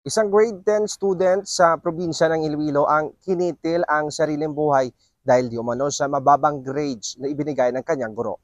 Isang grade 10 student sa probinsya ng Iloilo ang kinitil ang sariling buhay dahil di umano sa mababang grades na ibinigay ng kanyang guro.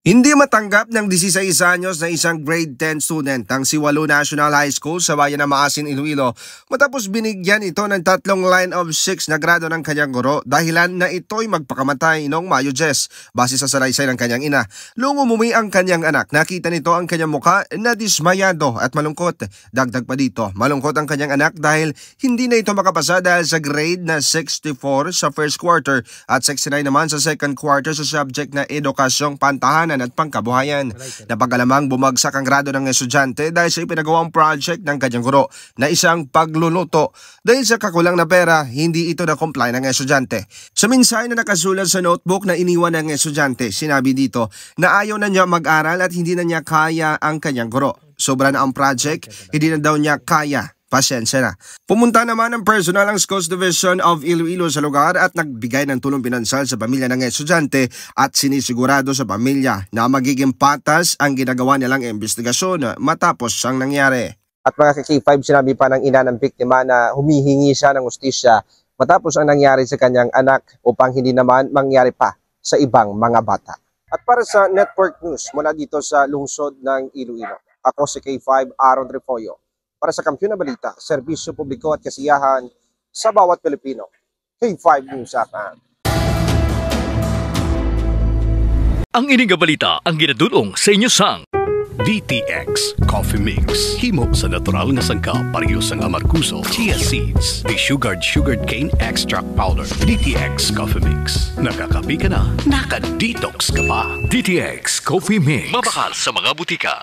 Hindi matanggap ng 16 anyos na isang grade 10 student ang Siwalo National High School sa bayan ng Maasin, Iloilo matapos binigyan ito ng 3 line of 6 na grado ng kanyang guro dahilan na ito'y magpakamatay noong Mayo 10 base sa salaysay ng kanyang ina. Noong umumi ang kanyang anak, nakita nito ang kanyang muka na dismayado at malungkot. Dagdag pa dito, malungkot ang kanyang anak dahil hindi na ito makapasa dahil sa grade na 64 sa first quarter at 69 naman sa second quarter sa subject na edukasyong pantahanan at pangkabuhayan. Napag-alamang bumagsak ang grado ng estudyante dahil sa ipinagawang project ng kanyang guro na isang pagluluto. Dahil sa kakulang na pera, hindi ito na-comply ng estudyante. Sa mensahe na nakasulat sa notebook na iniwan ng estudyante, sinabi dito na ayaw na niya mag-aral at hindi na niya kaya ang kanyang guro. Sobra na ang project, hindi na daw niya kaya. Pasensya na. Pumunta naman ang personal ng Schools Division of Iloilo sa lugar at nagbigay ng tulong pinansal sa pamilya ng estudyante at sinisigurado sa pamilya na magiging patas ang ginagawa nilang investigasyon matapos ang nangyari. At mga K5, sinabi pa ng ina ng biktima na humihingi siya ng hustisya matapos ang nangyari sa kanyang anak upang hindi naman mangyari pa sa ibang mga bata. At para sa Network News mula dito sa lungsod ng Iloilo, ako si K5 Aaron Refollo. Para sa Kampiyon na Balita, serbisyo publiko at kasiyahan sa bawat Pilipino. K5 News Apan. Ang ining balita ang ginadulong sa inyo sang DTX Coffee Mix. Himo sa natural nga sangkap pareho sang amarkuso, chia seeds, sugared cane extract powder. DTX Coffee Mix. Nakakapi ka na, naka-detox ka pa. DTX Coffee Mix. Mabakal sa mga butika.